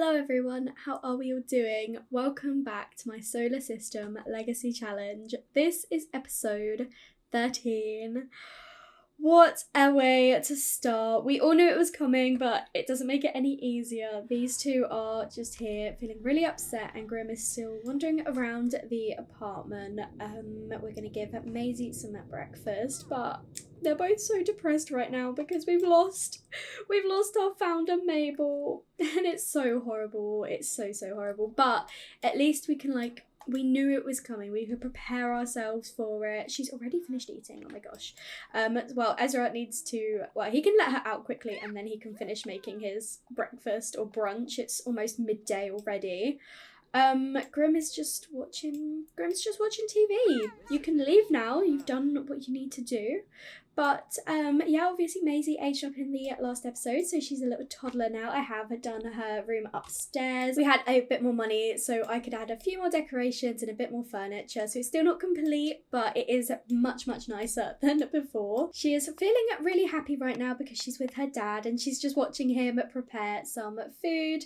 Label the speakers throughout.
Speaker 1: Hello everyone, how are we all doing? Welcome back to my Solar System Legacy Challenge. This is episode 13. What a way to start. We all knew it was coming, but it doesn't make it any easier. These two are just here feeling really upset and Grim is still wandering around the apartment. We're going to give Maisie some breakfast, but they're both so depressed right now because we've lost our founder Mabel, and it's so horrible. It's so horrible, but at least we can we knew it was coming. We could prepare ourselves for it. She's already finished eating. Oh my gosh. Well, Ezra needs to, he can let her out quickly and then he can finish making his breakfast or brunch. It's almost midday already. Grim is just watching TV. You can leave now. You've done what you need to do. But, yeah, obviously Maisie aged up in the last episode, so she's a little toddler now. I have done her room upstairs. We had a bit more money, so I could add a few more decorations and a bit more furniture, so it's still not complete, but it is much nicer than before. She is feeling really happy right now because she's with her dad, and she's just watching him prepare some food.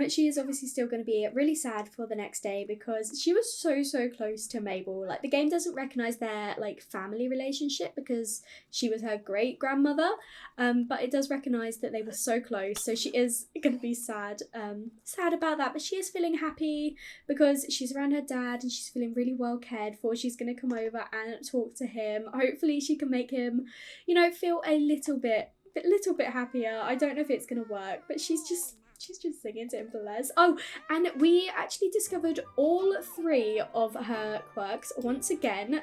Speaker 1: She is obviously still going to be really sad for the next day because she was so close to Mabel. Like, the game doesn't recognise their, family relationship because she was her great-grandmother, but it does recognise that they were so close, so she is going to be sad about that, but she is feeling happy because she's around her dad and she's feeling really well cared for. She's going to come over and talk to him. Hopefully she can make him, feel a little bit happier. I don't know if it's going to work, but she's just singing to him for less. Oh, and we actually discovered all three of her quirks once again.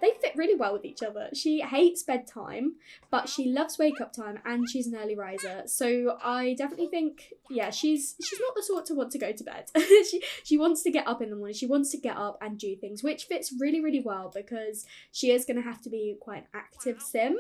Speaker 1: They fit really well with each other. She hates bedtime, but she loves wake up time, and she's an early riser. So I definitely think, yeah, she's not the sort to want to go to bed. she wants to get up in the morning. She wants to get up and do things, which fits really well because she is going to have to be quite an active sim,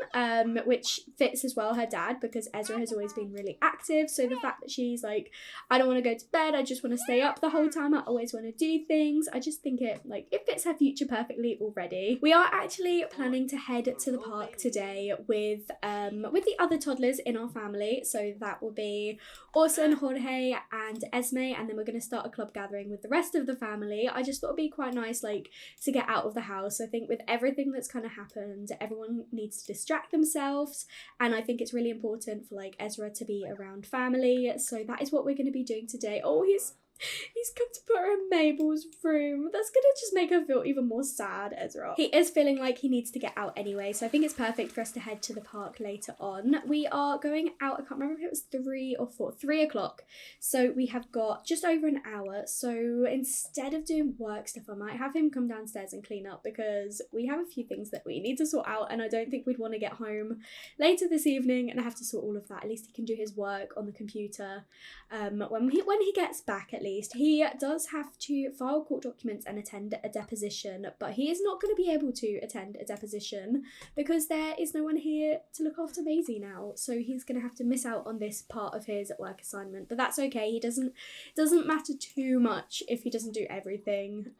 Speaker 1: which fits as well her dad because Ezra has always been really active. So the fact that she's like, I don't want to go to bed, I just want to stay up the whole time, I always want to do things. I just think it fits her future perfectly already. We are actually planning to head to the park today with the other toddlers in our family. So that will be Orson, Jorge and Esme, and then we're going to start a club gathering with the rest of the family. I just thought it'd be quite nice to get out of the house. I think with everything that's kind of happened, everyone needs to distract themselves, and I think it's really important for Ezra to be around family. So that is what we're going to be doing today. Oh, he's come to put her in Mabel's room. That's going to just make her feel even more sad, Ezra. He is feeling like he needs to get out anyway, so I think it's perfect for us to head to the park later on. We are going out, I can't remember if it was 3 or 4, 3 o'clock. So we have got just over an hour. So instead of doing work stuff, I might have him come downstairs and clean up because we have a few things that we need to sort out, and I don't think we'd want to get home later this evening and have to sort all of that. At least he can do his work on the computer when he gets back, at least. He does have to file court documents and attend a deposition, but he is not going to be able to attend a deposition because there is no one here to look after Maisie now, so he's going to have to miss out on this part of his work assignment, but that's okay. He doesn't matter too much if he doesn't do everything.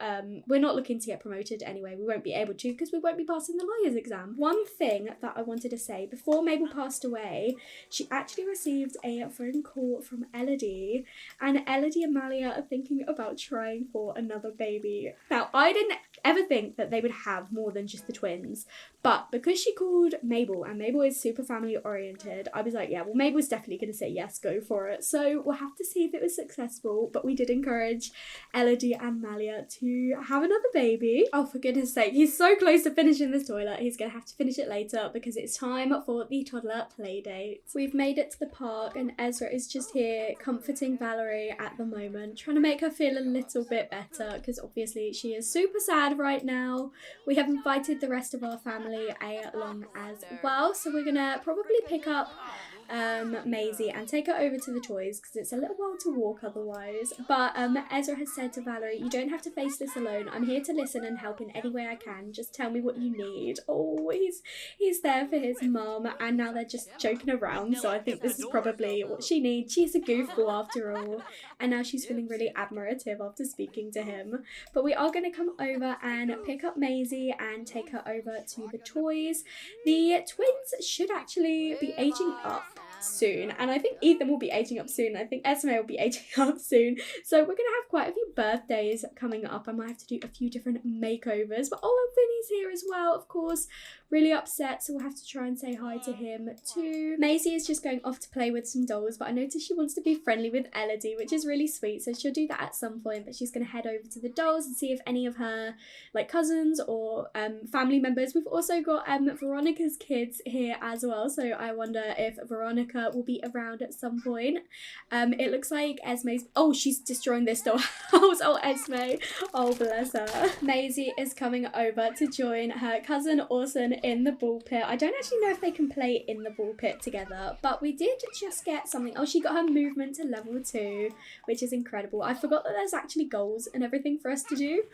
Speaker 1: We're not looking to get promoted anyway. We won't be able to because we won't be passing the lawyer's exam. One thing that I wanted to say, before Mabel passed away, she actually received a phone call from Elodie, and Elodie and Malia are thinking about trying for another baby. Now, I didn't ever think that they would have more than just the twins, but because she called Mabel and Mabel is super family oriented, I was like, yeah, well, Mabel's definitely going to say yes, go for it. So we'll have to see if it was successful, but we did encourage Elodie and Malia to have another baby. Oh, for goodness sake, he's so close to finishing this toilet. He's going to have to finish it later because it's time for the toddler play date. We've made it to the park and Ezra is just here comforting Valerie at the moment, trying to make her feel a little bit better because obviously she is super sad right now. We have invited the rest of our family along as well, so we're gonna probably pick up Maisie and take her over to the toys because it's a little while to walk otherwise. But Ezra has said to Valerie, you don't have to face this alone. I'm here to listen and help in any way I can. Just tell me what you need. Oh, he's there for his mum, and now they're just joking around, so I think this is probably what she needs. She's a goofball after all, and now she's feeling really admirative after speaking to him. But we are going to come over and pick up Maisie and take her over to the toys. The twins should actually be aging up soon, and I think Ethan will be aging up soon. I think Esme will be aging up soon. So we're gonna have quite a few birthdays coming up. I might have to do a few different makeovers, but Vinny's here as well, of course. Really upset, so we'll have to try and say hi to him too. Maisie is just going off to play with some dolls, but I noticed she wants to be friendly with Elodie, which is really sweet, so she'll do that at some point. But she's going to head over to the dolls and see if any of her like cousins or family members. We've also got Veronica's kids here as well, so I wonder if Veronica will be around at some point. It looks like Esme's, oh, she's destroying this doll house. Oh, Esme, oh bless her. Maisie is coming over to join her cousin Orson in the ball pit. I don't actually know if they can play in the ball pit together, but we did just get something. Oh, she got her movement to level 2, which is incredible. I forgot that there's actually goals and everything for us to do.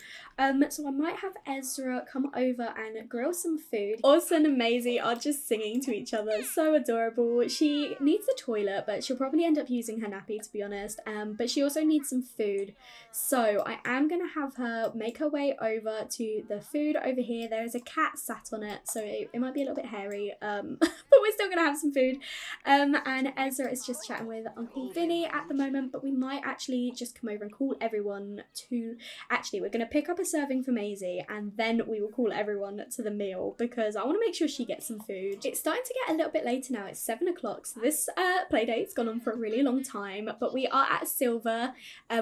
Speaker 1: So I might have Ezra come over and grill some food. Orson and Maisie are just singing to each other. So adorable. She needs the toilet, but she'll probably end up using her nappy, to be honest. But she also needs some food. So I am going to have her make her way over to the food over here. There is a cat sat on it, so it might be a little bit hairy, but we're still gonna have some food. And Ezra is just chatting with Uncle Vinny at the moment, but we might actually just come over and call everyone to, actually we're gonna pick up a serving for Maisie and then we will call everyone to the meal because I want to make sure she gets some food. It's starting to get a little bit later now. It's 7 o'clock, so this play date's gone on for a really long time, but we are at Silver.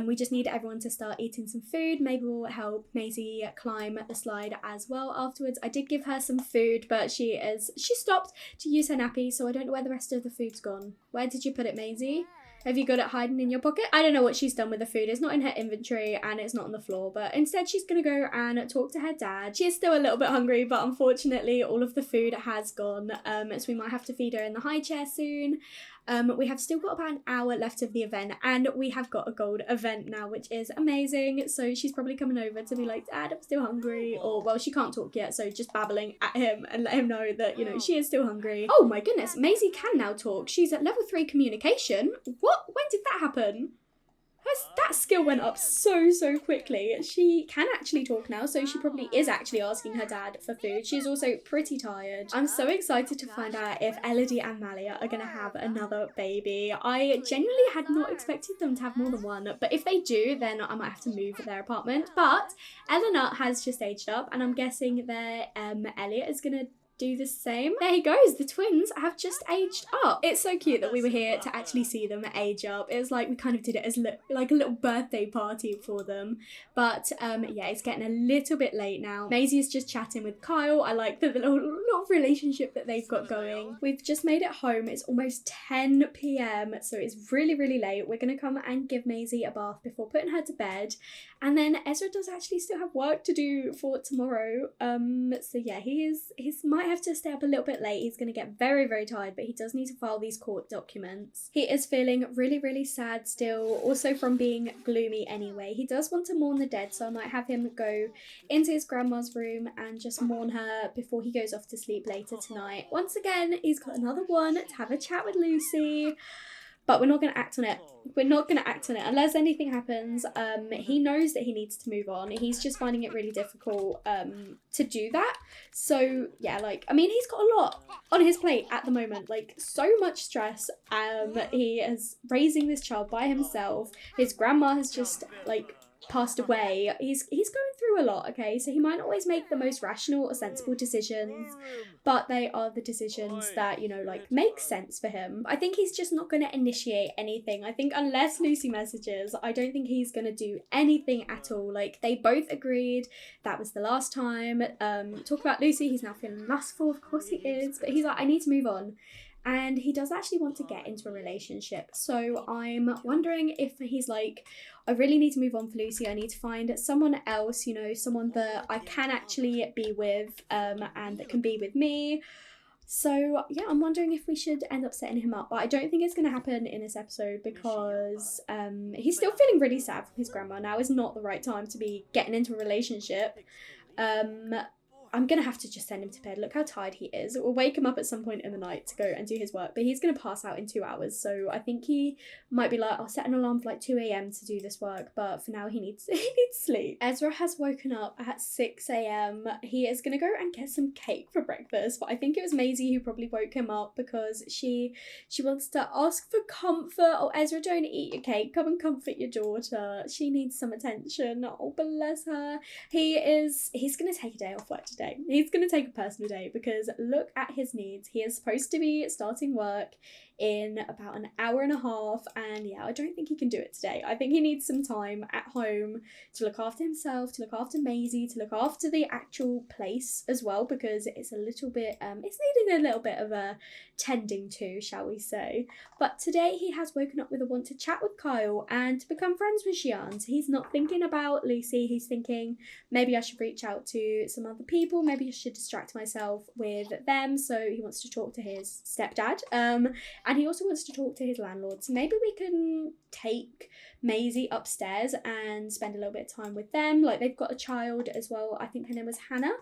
Speaker 1: We just need everyone to start eating some food. Maybe we'll help Maisie climb the slide as well afterwards. I did give her some food, but she stopped to use her nappy, so I don't know where the rest of the food's gone. Where did you put it, Maisie? Have you got it hiding in your pocket? I don't know what she's done with the food. It's not in her inventory and it's not on the floor, but instead she's going to go and talk to her dad. She is still a little bit hungry, but unfortunately all of the food has gone, so we might have to feed her in the high chair soon. We have still got about an hour left of the event, and we have got a gold event now, which is amazing. So she's probably coming over to be like, Dad, I'm still hungry, or well, she can't talk yet, so just babbling at him and let him know that, you know, she is still hungry. Oh my goodness, Maisie can now talk. She's at level 3 communication. What? When did that happen? That skill went up so quickly. She can actually talk now, so she probably is actually asking her dad for food. She's also pretty tired. I'm so excited to find out if Elodie and Malia are going to have another baby. I genuinely had not expected them to have more than one, but if they do, then I might have to move their apartment. But Eleanor has just aged up, and I'm guessing that Elliot is going to do the same. There he goes, the twins have just aged up. It's so cute that we were here to actually see them age up. It was like we kind of did it as like a little birthday party for them. But yeah, it's getting a little bit late now. Maisie is just chatting with Kyle. I like the little relationship that they've got going. We've just made it home. It's almost 10 p.m, so it's really late. We're gonna come and give Maisie a bath before putting her to bed, and then Ezra does actually still have work to do for tomorrow. So yeah, he might have to stay up a little bit late. He's gonna get very tired, but he does need to file these court documents. He is feeling really sad still, also from being gloomy anyway. He does want to mourn the dead, so I might have him go into his grandma's room and just mourn her before he goes off to sleep later tonight. Once again, he's got another one to have a chat with Lucy, but we're not going to act on it. We're not going to act on it unless anything happens. He knows that he needs to move on. He's just finding it really difficult to do that. So yeah, like, I mean, he's got a lot on his plate at the moment, like so much stress. He is raising this child by himself. His grandma has just like passed away. He's going through a lot, okay? So he might not always make the most rational or sensible decisions, but they are the decisions that, you know, like make sense for him. I think he's just not going to initiate anything. I think unless Lucy messages, I don't think he's going to do anything at all. Like, they both agreed that was the last time. Talk about Lucy, he's now feeling lustful, of course he is, but he's like, I need to move on. And he does actually want to get into a relationship. So I'm wondering if he's like, I really need to move on for Lucy. I need to find someone else, you know, someone that I can actually be with and that can be with me. So yeah, I'm wondering if we should end up setting him up. But I don't think it's going to happen in this episode because he's still feeling really sad from his grandma. Now is not the right time to be getting into a relationship. I'm going to have to just send him to bed. Look how tired he is. We'll wake him up at some point in the night to go and do his work, but he's going to pass out in 2 hours. So I think he might be like, I'll set an alarm for like 2 a.m. to do this work, but for now he needs sleep. Ezra has woken up at 6 a.m. He is going to go and get some cake for breakfast, but I think it was Maisie who probably woke him up because she wants to ask for comfort. Oh, Ezra, don't eat your cake. Come and comfort your daughter. She needs some attention. Oh, bless her. He's going to take a day off work today. He's going to take a personal day because look at his needs. He is supposed to be starting work in about an hour and a half, and yeah, I don't think he can do it today. I think he needs some time at home to look after himself, to look after Maisie, to look after the actual place as well, because it's a little bit it's needing a little bit of a tending to, shall we say. But today he has woken up with a want to chat with Kyle and to become friends with Xian. So he's not thinking about Lucy, he's thinking maybe I should reach out to some other people, maybe I should distract myself with them. So he wants to talk to his stepdad, and he also wants to talk to his landlord. So maybe we can take Maisie upstairs and spend a little bit of time with them. Like, they've got a child as well. I think her name was Hannah.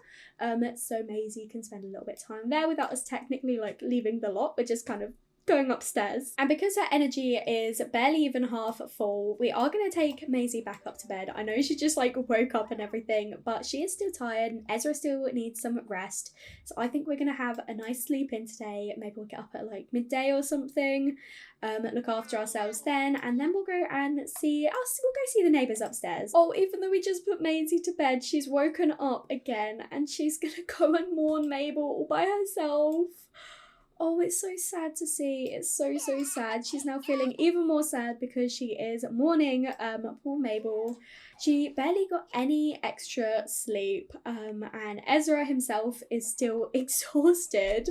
Speaker 1: So Maisie can spend a little bit of time there without us technically like leaving the lot. We're just kind of going upstairs. And because her energy is barely even half full, we are going to take Maisie back up to bed. I know she just like woke up and everything, but she is still tired and Ezra still needs some rest. So I think we're going to have a nice sleep in today. Maybe we'll get up at like midday or something, look after ourselves then, and then we'll go and see us. We'll go see the neighbours upstairs. Oh, even though we just put Maisie to bed, she's woken up again and she's going to go and mourn Mabel all by herself. Oh, it's so sad to see. It's so sad. She's now feeling even more sad because she is mourning poor Mabel. She barely got any extra sleep, and Ezra himself is still exhausted.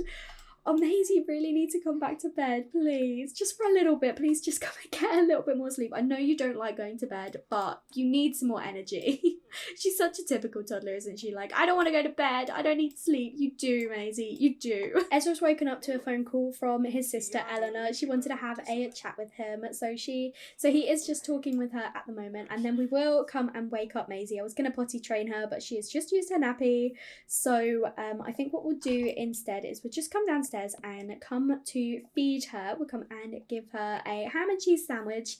Speaker 1: Oh, Maisie, you really need to come back to bed, please. Just for a little bit, please just come and get a little bit more sleep. I know you don't like going to bed, but you need some more energy. She's such a typical toddler, isn't she? Like, I don't want to go to bed. I don't need sleep. You do, Maisie. You do. Ezra's woken up to a phone call from his sister, Eleanor. She wanted to have a chat with him. So he is just talking with her at the moment. And then we will come and wake up Maisie. I was going to potty train her, but she has just used her nappy. So I think what we'll do instead is we'll just come downstairs and come to feed her. We'll come and give her a ham and cheese sandwich.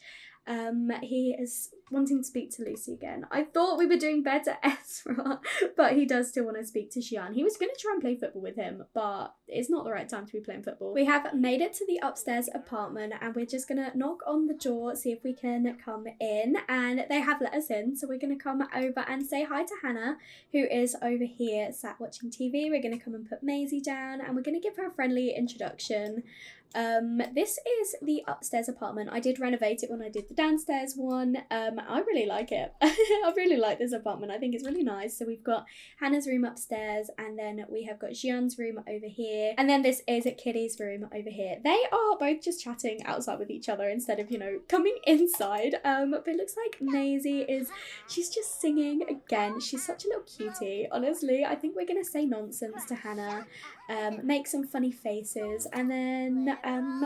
Speaker 1: He is wanting to speak to Lucy again. I thought we were doing better, Ezra, but he does still want to speak to Xian. He was going to try and play football with him, but it's not the right time to be playing football. We have made it to the upstairs apartment and we're just going to knock on the door, see if we can come in, and they have let us in. So we're going to come over and say hi to Hannah, who is over here sat watching TV. We're going to come and put Maisie down and we're going to give her a friendly introduction. This is the upstairs apartment. I did renovate it when I did the downstairs one. I really like it. I really like this apartment. I think it's really nice. So we've got Hannah's room upstairs, and then we have got Xian's room over here, and then this is Kitty's room over here. They are both just chatting outside with each other instead of, you know, coming inside. But it looks like Maisie she's just singing again. She's such a little cutie, honestly. I think we're gonna say nonsense to Hannah, make some funny faces, and then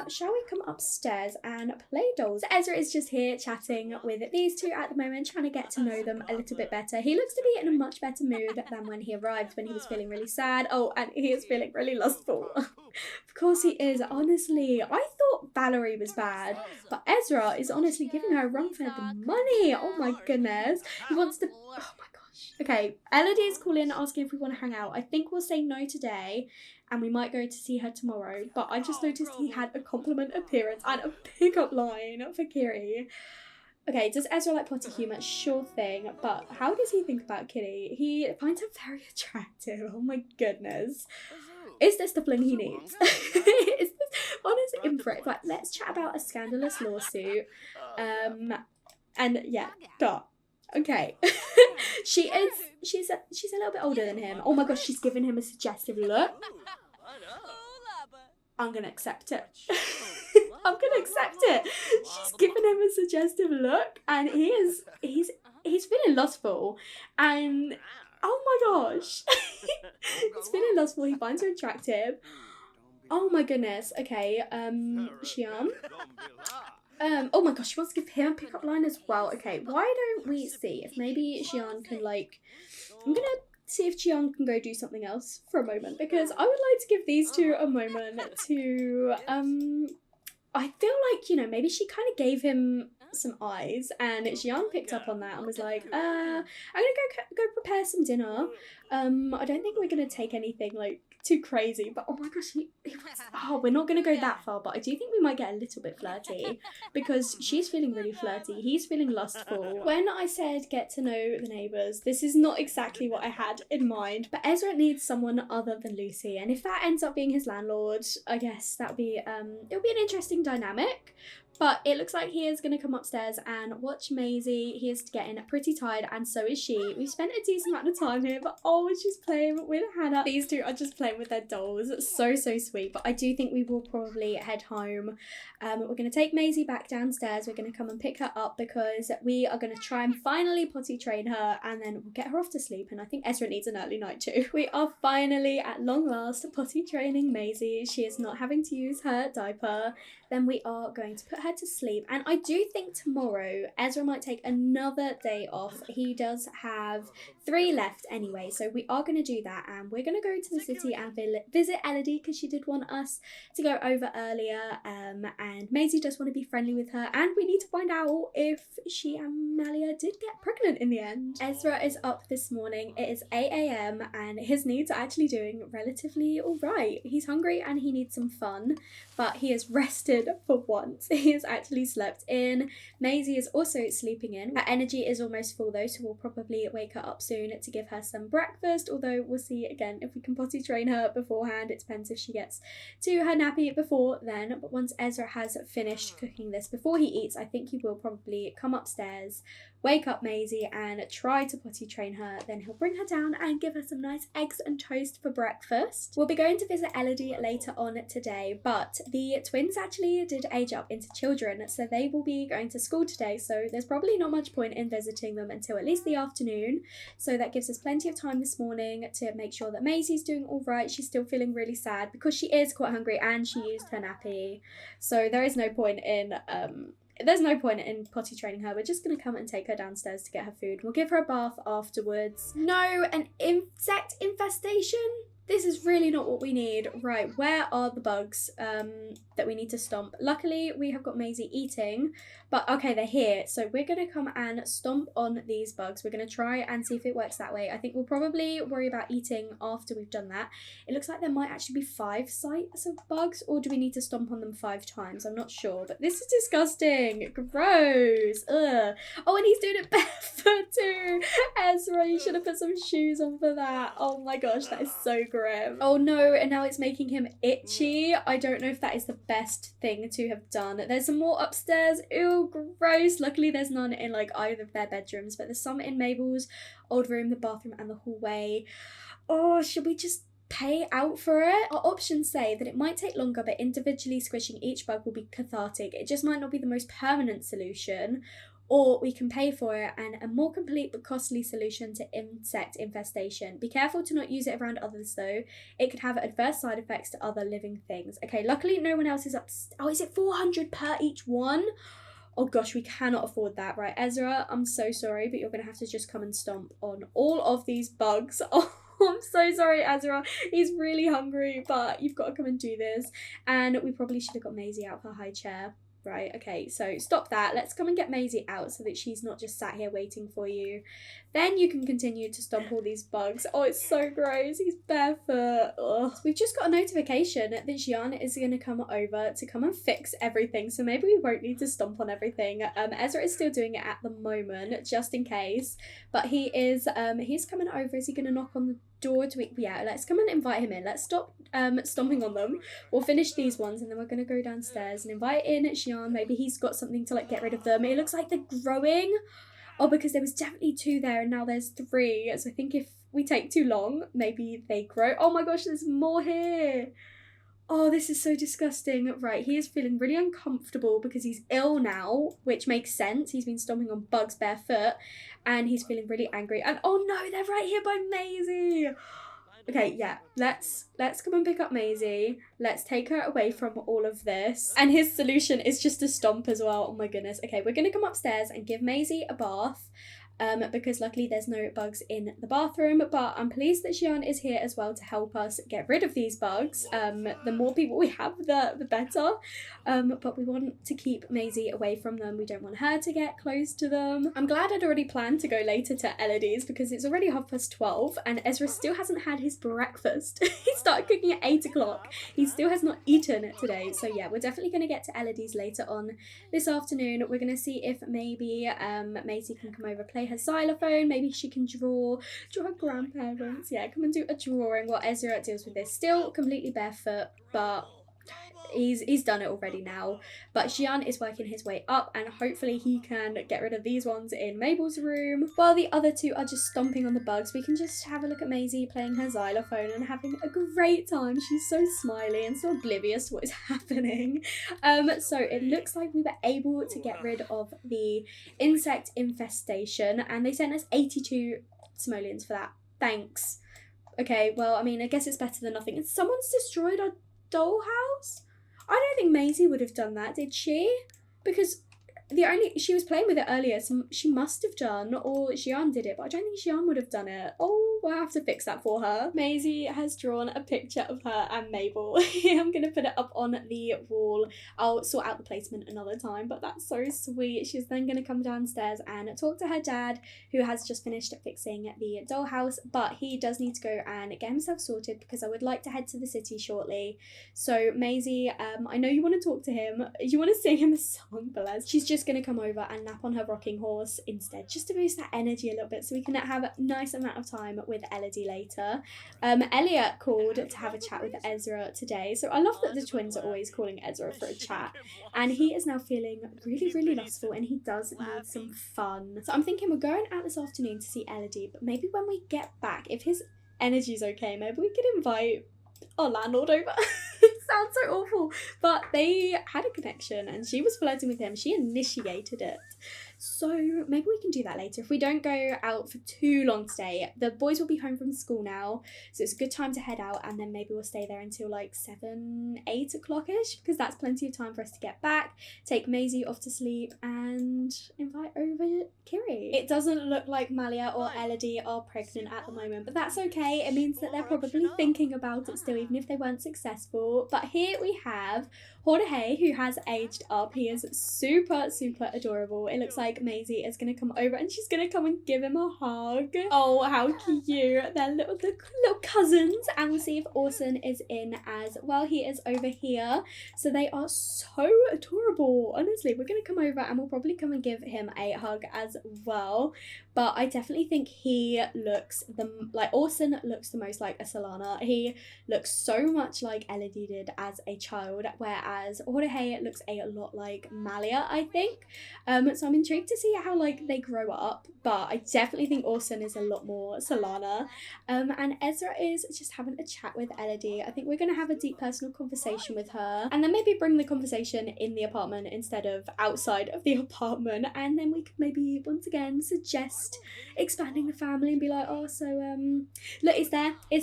Speaker 1: shall we come upstairs and play dolls? So Ezra is just here chatting with these two at the moment, trying to get to know them a little bit better. He looks to be in a much better mood than when he arrived, when he was feeling really sad. Oh, and he is feeling really lustful. Of course he is, honestly. I thought Valerie was bad, but Ezra is honestly giving her a run for the money. Oh my goodness. He wants to... Oh my gosh. Okay, Elodie is calling asking if we want to hang out. I think we'll say no today, and we might go to see her tomorrow. But I just noticed he had a compliment appearance and a pickup line for Kiri. Okay, does Ezra like potty humour? Sure thing. But how does he think about Kitty? He finds her very attractive. Oh my goodness. Is this the fling he needs? Is this on his imprint? Like, let's chat about a scandalous lawsuit. And yeah, duh. Okay. she's a little bit older than him. Oh my gosh, she's giving him a suggestive look. I'm gonna accept it. I'm gonna accept it. She's giving him a suggestive look, and he's feeling lustful, and oh my gosh, he's feeling lustful. He finds her attractive. Oh my goodness. Okay, Xian. Oh my gosh, she wants to give him a pickup line as well. Okay, why don't we see if maybe Xian can, like, I'm gonna see if Jian can go do something else for a moment, because I would like to give these two a moment to, I feel like, you know, maybe she kind of gave him some eyes, and Jian picked up on that and was like, I'm gonna go prepare some dinner. I don't think we're gonna take anything like too crazy, but oh my gosh, he was, oh, we're not gonna go that far, but I do think we might get a little bit flirty, because she's feeling really flirty, he's feeling lustful. When I said get to know the neighbours, this is not exactly what I had in mind, but Ezra needs someone other than Lucy, and if that ends up being his landlord, I guess that'll be it'll be an interesting dynamic. But it looks like he is going to come upstairs and watch Maisie. He is getting pretty tired, and so is she. We've spent a decent amount of time here, but oh, she's playing with Hannah. These two are just playing with their dolls. It's so, so sweet. But I do think we will probably head home. We're going to take Maisie back downstairs. We're going to come and pick her up, because we are going to try and finally potty train her, and then we'll get her off to sleep. And I think Ezra needs an early night too. We are finally, at long last, potty training Maisie. She is not having to use her diaper. Then we are going to put her to sleep. And I do think tomorrow Ezra might take another day off. He does have 3 left anyway, so we are going to do that, and we're going to go to the city and visit Elodie, because she did want us to go over earlier, and Maisie does want to be friendly with her, and we need to find out if she and Malia did get pregnant in the end. Ezra is up this morning. It is 8 a.m. and his needs are actually doing relatively alright. He's hungry and he needs some fun, but he is rested for once. He has actually slept in. Maisie is also sleeping in. Her energy is almost full though, so we'll probably wake her up soon to give her some breakfast, although we'll see again if we can potty train her beforehand. It depends if she gets to her nappy before then, but once Ezra has finished cooking this before he eats, I think he will probably come upstairs, wake up Maisie and try to potty train her. Then he'll bring her down and give her some nice eggs and toast for breakfast. We'll be going to visit Elodie later on today, but the twins actually did age up into children, so they will be going to school today, so there's probably not much point in visiting them until at least the afternoon. So that gives us plenty of time this morning to make sure that Maisie's doing all right. She's still feeling really sad because she is quite hungry and she used her nappy, so there is no point in potty training her. We're just going to come and take her downstairs to get her food. We'll give her a bath afterwards. No, an insect infestation? This is really not what we need. Right, where are the bugs that we need to stomp? Luckily, we have got Maisie eating, but okay, they're here. So we're going to come and stomp on these bugs. We're going to try and see if it works that way. I think we'll probably worry about eating after we've done that. It looks like there might actually be 5 sites of bugs, or do we need to stomp on them 5 times? I'm not sure, but this is disgusting. Gross. Ugh. Oh, and he's doing it barefoot too. Ezra, you should have put some shoes on for that. Oh my gosh, that is so grim. Oh no, and now it's making him itchy. I don't know if that is the best thing to have done. There's some more upstairs. Ew, gross. Luckily there's none in like either of their bedrooms, but there's some in Mabel's old room, the bathroom and the hallway. Oh, should we just pay out for it? Our options say that it might take longer, but individually squishing each bug will be cathartic. It just might not be the most permanent solution. Or we can pay for it, and a more complete but costly solution to insect infestation. Be careful to not use it around others though. It could have adverse side effects to other living things. Okay, luckily no one else is up. Oh, is it 400 per each one? Oh gosh, we cannot afford that. Right, Ezra, I'm so sorry, but you're going to have to just come and stomp on all of these bugs. Oh, I'm so sorry, Ezra. He's really hungry, but you've got to come and do this. And we probably should have got Maisie out of her high chair. Right, okay, so stop that. Let's come and get Maisie out so that she's not just sat here waiting for you. Then you can continue to stomp all these bugs. Oh, it's so gross. He's barefoot. Ugh. We've just got a notification that Jian is going to come over to come and fix everything, so maybe we won't need to stomp on everything. Ezra is still doing it at the moment, just in case. But he's coming over. Is he going to knock on the door? Yeah, let's come and invite him in. Let's stop stomping on them. We'll finish these ones and then we're going to go downstairs and invite in Jian. Maybe he's got something to like get rid of them. It looks like they're growing. Oh, because there was definitely 2 there and now there's 3. So I think if we take too long, maybe they grow. Oh my gosh, there's more here. Oh, this is so disgusting. Right, he is feeling really uncomfortable because he's ill now, which makes sense. He's been stomping on bugs barefoot and he's feeling really angry. And oh no, they're right here by Maisie. Okay, yeah, let's come and pick up Maisie. Let's take her away from all of this. And his solution is just to stomp as well. Oh my goodness. Okay, we're going to come upstairs and give Maisie a bath. because luckily there's no bugs in the bathroom, but I'm pleased that Xian is here as well to help us get rid of these bugs. The more people we have, the better, but we want to keep Maisie away from them. We don't want her to get close to them. I'm glad I'd already planned to go later to Elodie's because it's already 12:30 and Ezra still hasn't had his breakfast. He started cooking at 8 o'clock. He still has not eaten today, so yeah, we're definitely going to get to Elodie's later on this afternoon. We're going to see if maybe Maisie can come over, play her xylophone. Maybe she can draw her grandparents. Yeah, come and do a drawing while Ezra deals with this. Still completely barefoot, but he's done it already now. But Xian is working his way up and hopefully he can get rid of these ones in Mabel's room. While the other two are just stomping on the bugs, we can just have a look at Maisie playing her xylophone and having a great time. She's so smiley and so oblivious to what is happening. So it looks like we were able to get rid of the insect infestation and they sent us 82 simoleons for that. Thanks. Okay, well, I mean, I guess it's better than nothing. And someone's destroyed our dollhouse? I don't think Maisie would have done that, did she? Because she was playing with it earlier, so she must have done, or Xian did it, but I don't think Xian would have done it. Oh, we'll have to fix that for her. Maisie has drawn a picture of her and Mabel. I'm gonna put it up on the wall. I'll sort out the placement another time, but that's so sweet. She's then gonna come downstairs and talk to her dad, who has just finished fixing the dollhouse, but he does need to go and get himself sorted because I would like to head to the city shortly. So Maisie, I know you want to talk to him. You want to sing him a song, bless. She's just going to come over and nap on her rocking horse instead, just to boost that energy a little bit so we can have a nice amount of time with Elodie later. Elliot called to have a chat with Ezra today, so I love that the twins are always calling Ezra for a chat, and he is now feeling really, really lustful and he does need some fun. So I'm thinking we're going out this afternoon to see Elodie, but maybe when we get back, if his energy's okay, maybe we could invite our landlord over. It sounds so awful, but they had a connection and she was flirting with him. She initiated it. So maybe we can do that later. If we don't go out for too long today, the boys will be home from school now, so it's a good time to head out, and then maybe we'll stay there until like 7-8 o'clock-ish, because that's plenty of time for us to get back, take Maisie off to sleep, and invite over Kiri. It doesn't look like Malia or Elodie are pregnant at the moment, but that's okay. It means that they're probably thinking about it still, even if they weren't successful. But here we have Jorge, who has aged up. He is super, super adorable. It looks like Maisie is going to come over and she's going to come and give him a hug. Oh, how cute. They're little cousins. And we'll see if Orson is in as well. He is over here. So they are so adorable. Honestly, we're going to come over and we'll probably come and give him a hug as well. But I definitely think Orson looks the most like a Solana. He looks so much like Elodie did as a child, whereas Jorge looks a lot like Malia, I think. So I'm intrigued to see how they grow up, but I definitely think Orson is a lot more Solana. And Ezra is just having a chat with Elodie. I think we're going to have a deep personal conversation with her, and then maybe bring the conversation in the apartment instead of outside of the apartment, and then we could maybe once again suggest expanding the family and be like, oh, so look, it's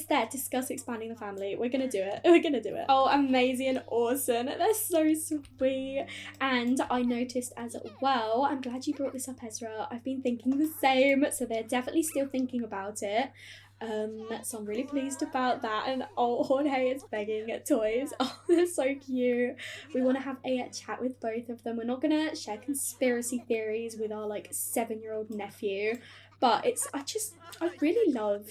Speaker 1: there, discuss expanding the family. We're gonna do it. Oh, amazing and awesome. They're so sweet. And I noticed as well, I'm glad you brought this up, Ezra, I've been thinking the same, so they're definitely still thinking about it. So I'm really pleased about that. And oh, Jorge is begging at toys. Oh, they're so cute. We want to have a chat with both of them. We're not gonna share conspiracy theories with our 7-year-old nephew, but I really love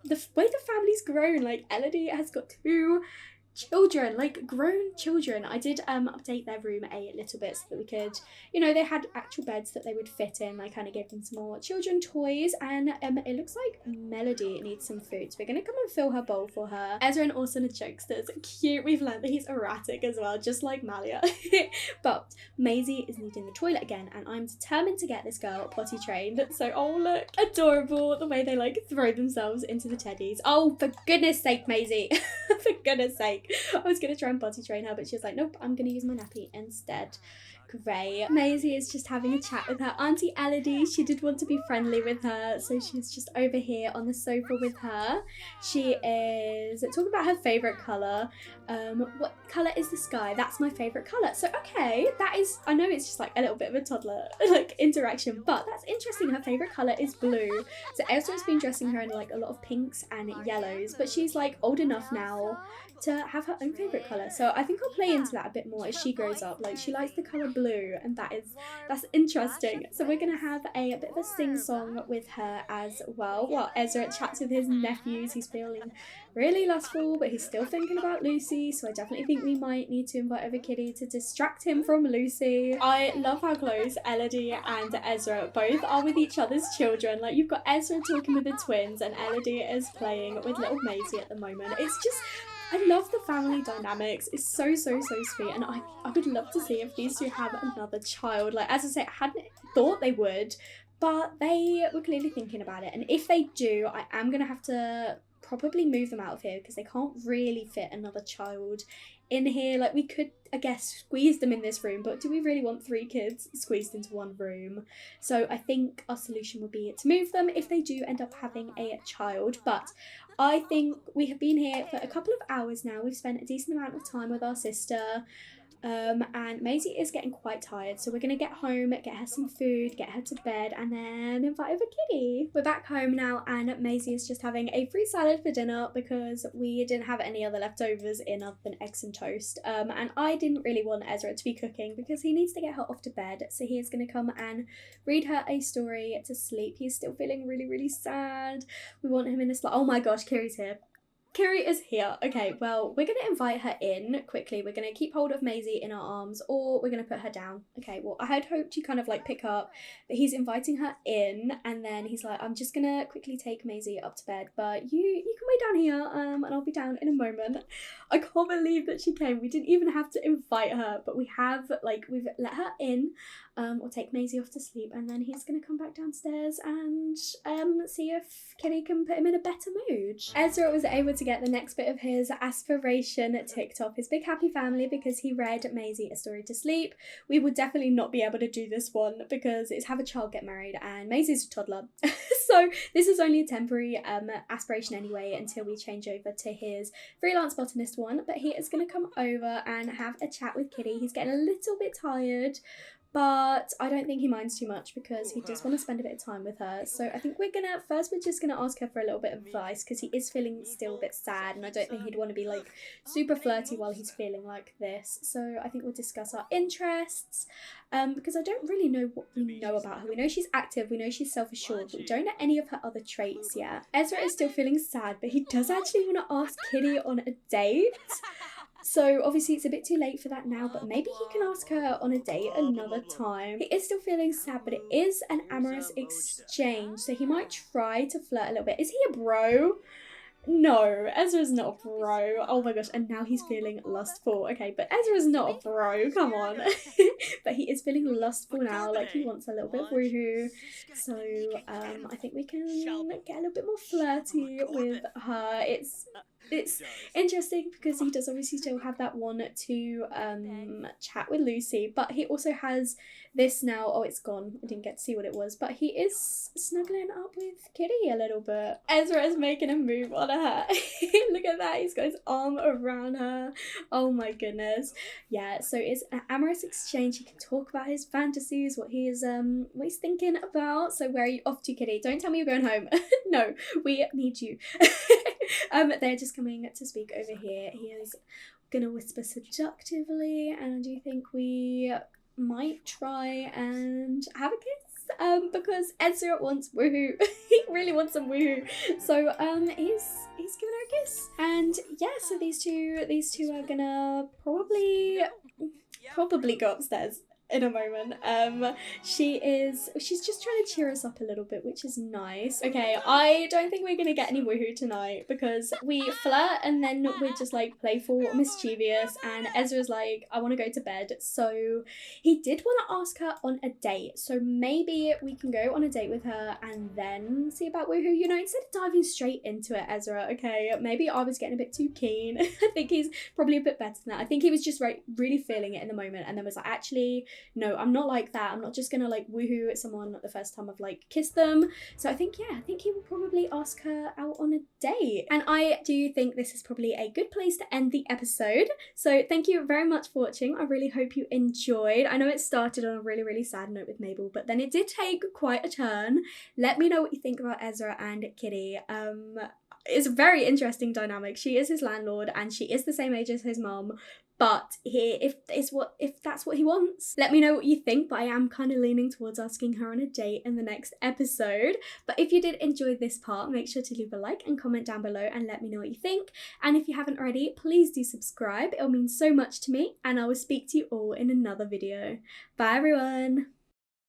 Speaker 1: the way the family's grown. Elodie has got 2 children, grown children. I did update their room a little bit so that we could, they had actual beds that they would fit in. I kind of gave them some more children toys, and it looks like Melody needs some food, so we're gonna come and fill her bowl for her. Ezra and Orson are jokesters. Cute. We've learned that he's erratic as well, just like Malia. But Maisie is needing the toilet again, and I'm determined to get this girl potty trained. So oh look, adorable the way they throw themselves into the teddies. Oh, for goodness sake, Maisie. For goodness sake. I was going to try and potty train her, but she was like, nope, I'm going to use my nappy instead. Great. Maisie is just having a chat with her Auntie Elodie. She did want to be friendly with her, so she's just over here on the sofa with her. She is talking about her favourite colour. What colour is the sky? That's my favourite colour. So okay, that is, I know it's just like a little bit of a toddler like interaction, but that's interesting. Her favourite colour is blue. So Ezra's been dressing her in like a lot of pinks and yellows, but she's like old enough now to have her own favourite colour. So I think I'll play into that a bit more as she grows up. Like she likes the colour blue, and that's interesting. So we're gonna have a bit of a sing-song with her as well while Ezra chats with his nephews. He's feeling really lustful, but he's still thinking about Lucy, so I definitely think we might need to invite over Kitty to distract him from Lucy. I love how close Elodie and Ezra both are with each other's children. Like you've got Ezra talking with the twins and Elodie is playing with little Maisie at the moment. It's just, I love the family dynamics. It's so sweet, and I would love to see if these two have another child. Like, as I say, I hadn't thought they would, but they were clearly thinking about it. And if they do, I am going to have to probably move them out of here because they can't really fit another child in here. Like, we could, I guess, squeeze them in this room, but do we really want 3 kids squeezed into one room? So I think our solution would be to move them if they do end up having a child. But I think we have been here for a couple of hours now. We've spent a decent amount of time with our sister. And Maisie is getting quite tired, so we're going to get home, get her some food, get her to bed, and then invite over Kitty. We're back home now, and Maisie is just having a free salad for dinner because we didn't have any other leftovers in other than eggs and toast. And I didn't really want Ezra to be cooking because he needs to get her off to bed, so he is going to come and read her a story to sleep. He's still feeling really sad. We want him in this, oh my gosh, Kiri's here. Kiri is here. Okay, well, we're going to invite her in quickly. We're going to keep hold of Maisie in our arms, or we're going to put her down. Okay, well, I had hoped to kind of like pick up, but he's inviting her in, and then he's like, I'm just going to quickly take Maisie up to bed, but you can wait down here, and I'll be down in a moment. I can't believe that she came. We didn't even have to invite her, but we have, like, we've let her in. We'll take Maisie off to sleep, and then he's going to come back downstairs and see if Kitty can put him in a better mood. Ezra was able to get the next bit of his aspiration ticked off his big happy family because he read Maisie a story to sleep. We would definitely not be able to do this one because it's have a child get married and Maisie's a toddler. So this is only a temporary aspiration anyway until we change over to his freelance botanist one, but he is going to come over and have a chat with Kitty. He's getting a little bit tired, but I don't think he minds too much because he does want to spend a bit of time with her. So I think we're just gonna ask her for a little bit of advice because he is feeling still a bit sad, and I don't think he'd want to be like super flirty while he's feeling like this. So I think we'll discuss our interests because I don't really know what we know about her. We know she's active, we know she's self-assured, but we don't know any of her other traits yet. Ezra is still feeling sad, but he does actually want to ask Kitty on a date. So obviously it's a bit too late for that now, but maybe he can ask her on a date another time. He is still feeling sad, but it is an amorous exchange, so he might try to flirt a little bit. Is he a bro? No, Ezra's not a bro. Oh my gosh, and now he's feeling lustful. Okay, but Ezra's not a bro, come on. But he is feeling lustful now, like he wants a little bit of woohoo. So I think we can get a little bit more flirty with her. It's interesting because he does obviously still have that one to chat with Lucy, but he also has this now. Oh, it's gone. I didn't get to see what it was, but he is snuggling up with Kitty a little bit. Ezra is making a move on her. Look at that. He's got his arm around her. Oh my goodness. Yeah, so it's an amorous exchange. He can talk about his fantasies, what he's thinking about. So where are you off to, Kitty? Don't tell me you're going home. No, we need you. They're just coming to speak over here. He is gonna whisper seductively, and I do think we might try and have a kiss because Ezra wants woohoo. He really wants some woohoo. So he's giving her a kiss, and yeah, so these two are gonna probably go upstairs. in a moment. She's just trying to cheer us up a little bit, which is nice. Okay, I don't think we're gonna get any woohoo tonight because we flirt and then we're just like playful, mischievous, and Ezra's like, I want to go to bed. So he did want to ask her on a date. So maybe we can go on a date with her and then see about woohoo, you know, instead of diving straight into it, Ezra. Okay, maybe I was getting a bit too keen. I think he's probably a bit better than that. I think he was just really feeling it in the moment and then was like, actually, no, I'm not like that. I'm not just gonna like woohoo at someone the first time I've like kissed them. So I think he will probably ask her out on a date. And I do think this is probably a good place to end the episode. So thank you very much for watching. I really hope you enjoyed. I know it started on a really sad note with Mabel, but then it did take quite a turn. Let me know what you think about Ezra and Kitty. It's a very interesting dynamic. She is his landlord and she is the same age as his mum. But if that's what he wants, let me know what you think. But I am kind of leaning towards asking her on a date in the next episode. But if you did enjoy this part, make sure to leave a like and comment down below and let me know what you think. And if you haven't already, please do subscribe. It'll mean so much to me. And I will speak to you all in another video. Bye everyone.